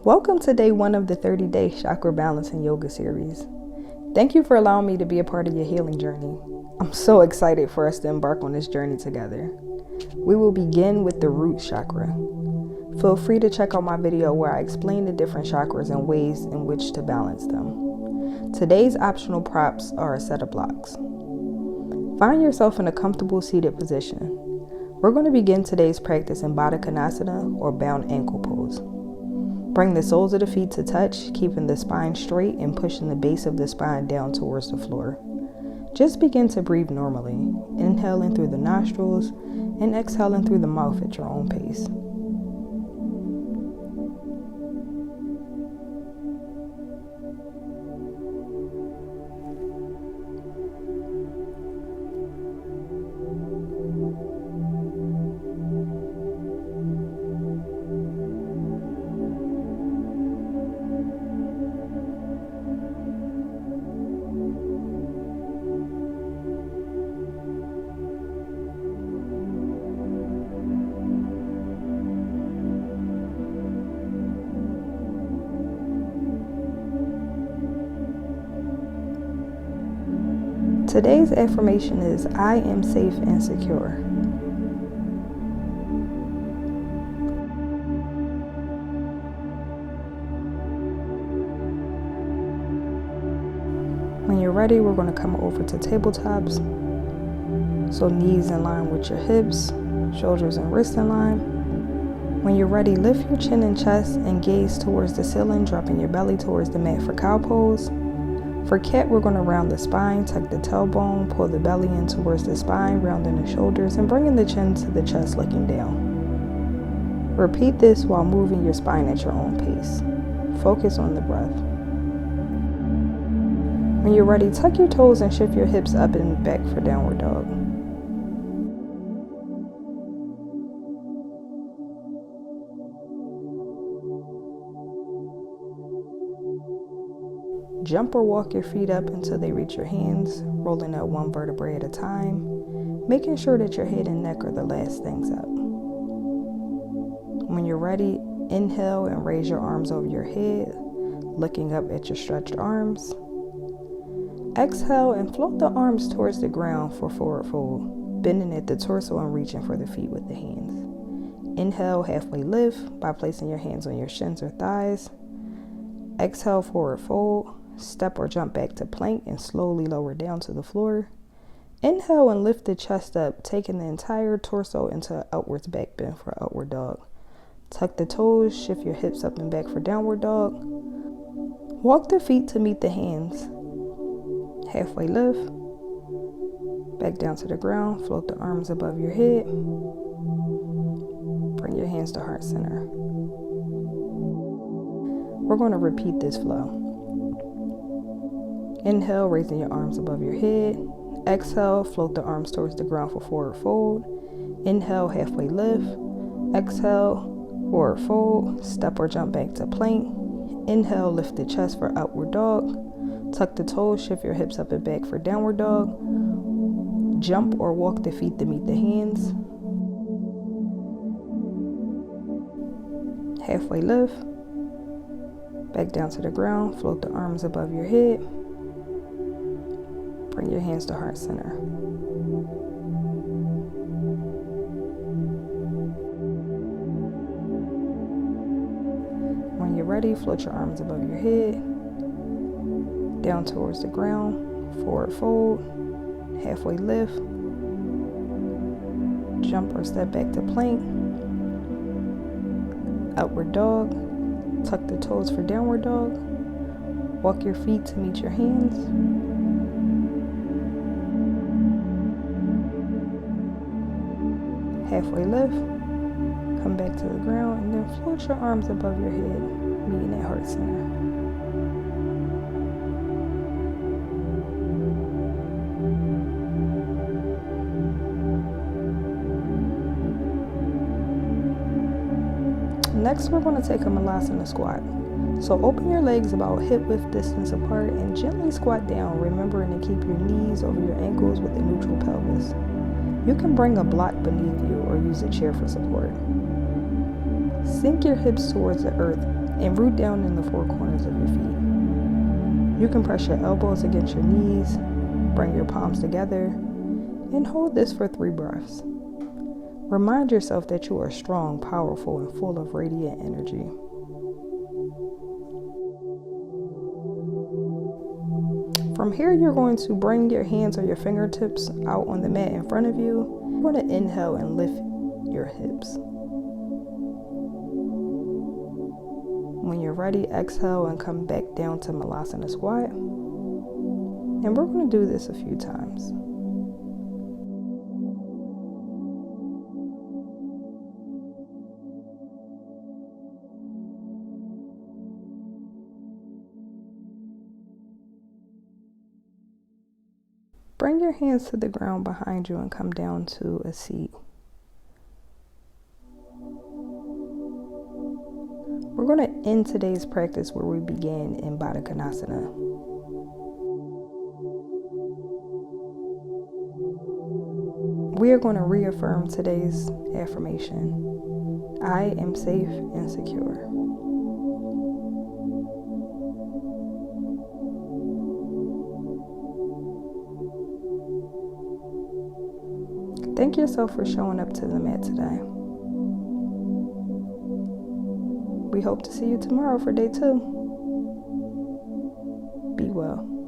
Welcome to day 1 of the 30-day Chakra Balance and Yoga series. Thank you for allowing me to be a part of your healing journey. I'm so excited for us to embark on this journey together. We will begin with the root chakra. Feel free to check out my video where I explain the different chakras and ways in which to balance them. Today's optional props are a set of blocks. Find yourself in a comfortable seated position. We're going to begin today's practice in Baddha Konasana or bound ankle pose. Bring the soles of the feet to touch, keeping the spine straight and pushing the base of the spine down towards the floor. Just begin to breathe normally, inhaling through the nostrils and exhaling through the mouth at your own pace. Today's affirmation is, I am safe and secure. When you're ready, we're going to come over to tabletops. So knees in line with your hips, shoulders and wrists in line. When you're ready, lift your chin and chest and gaze towards the ceiling, dropping your belly towards the mat for cow pose. For cat, we're going to round the spine, tuck the tailbone, pull the belly in towards the spine, rounding the shoulders, and bringing the chin to the chest, looking down. Repeat this while moving your spine at your own pace. Focus on the breath. When you're ready, tuck your toes and shift your hips up and back for downward dog. Jump or walk your feet up until they reach your hands, rolling out one vertebrae at a time, making sure that your head and neck are the last things up. When you're ready, inhale and raise your arms over your head, looking up at your stretched arms. Exhale and float the arms towards the ground for forward fold, bending at the torso and reaching for the feet with the hands. Inhale, halfway lift by placing your hands on your shins or thighs. Exhale, forward fold. Step or jump back to plank and slowly lower down to the floor. Inhale and lift the chest up, taking the entire torso into an outwards back bend for upward dog. Tuck the toes, shift your hips up and back for downward dog. Walk the feet to meet the hands. Halfway lift. Back down to the ground, float the arms above your head. Bring your hands to heart center. We're going to repeat this flow. Inhale, raising your arms above your head. Exhale, float the arms towards the ground for forward fold. Inhale, halfway lift. Exhale, forward fold. Step or jump back to plank. Inhale, lift the chest for upward dog. Tuck the toes, shift your hips up and back for downward dog. Jump or walk the feet to meet the hands. Halfway lift. Back down to the ground, float the arms above your head. Bring your hands to heart center. When you're ready, float your arms above your head, down towards the ground, forward fold, halfway lift, jump or step back to plank, upward dog, tuck the toes for downward dog, walk your feet to meet your hands. Halfway lift, come back to the ground, and then float your arms above your head, meeting at heart center. Next, we're going to take a Malasana squat. So open your legs about hip width distance apart and gently squat down, remembering to keep your knees over your ankles with a neutral pelvis. You can bring a block beneath you or use a chair for support. Sink your hips towards the earth, and root down in the four corners of your feet. You can press your elbows against your knees, bring your palms together, and hold this for 3 breaths. Remind yourself that you are strong, powerful, and full of radiant energy. From here, you're going to bring your hands or your fingertips out on the mat in front of you. You're going to inhale and lift your hips. When you're ready, exhale and come back down to Malasana squat. And we're going to do this a few times. Bring your hands to the ground behind you and come down to a seat. We're going to end today's practice where we began in Baddha Konasana. We are going to reaffirm today's affirmation. I am safe and secure. Thank yourself for showing up to the mat today. We hope to see you tomorrow for day 2. Be well.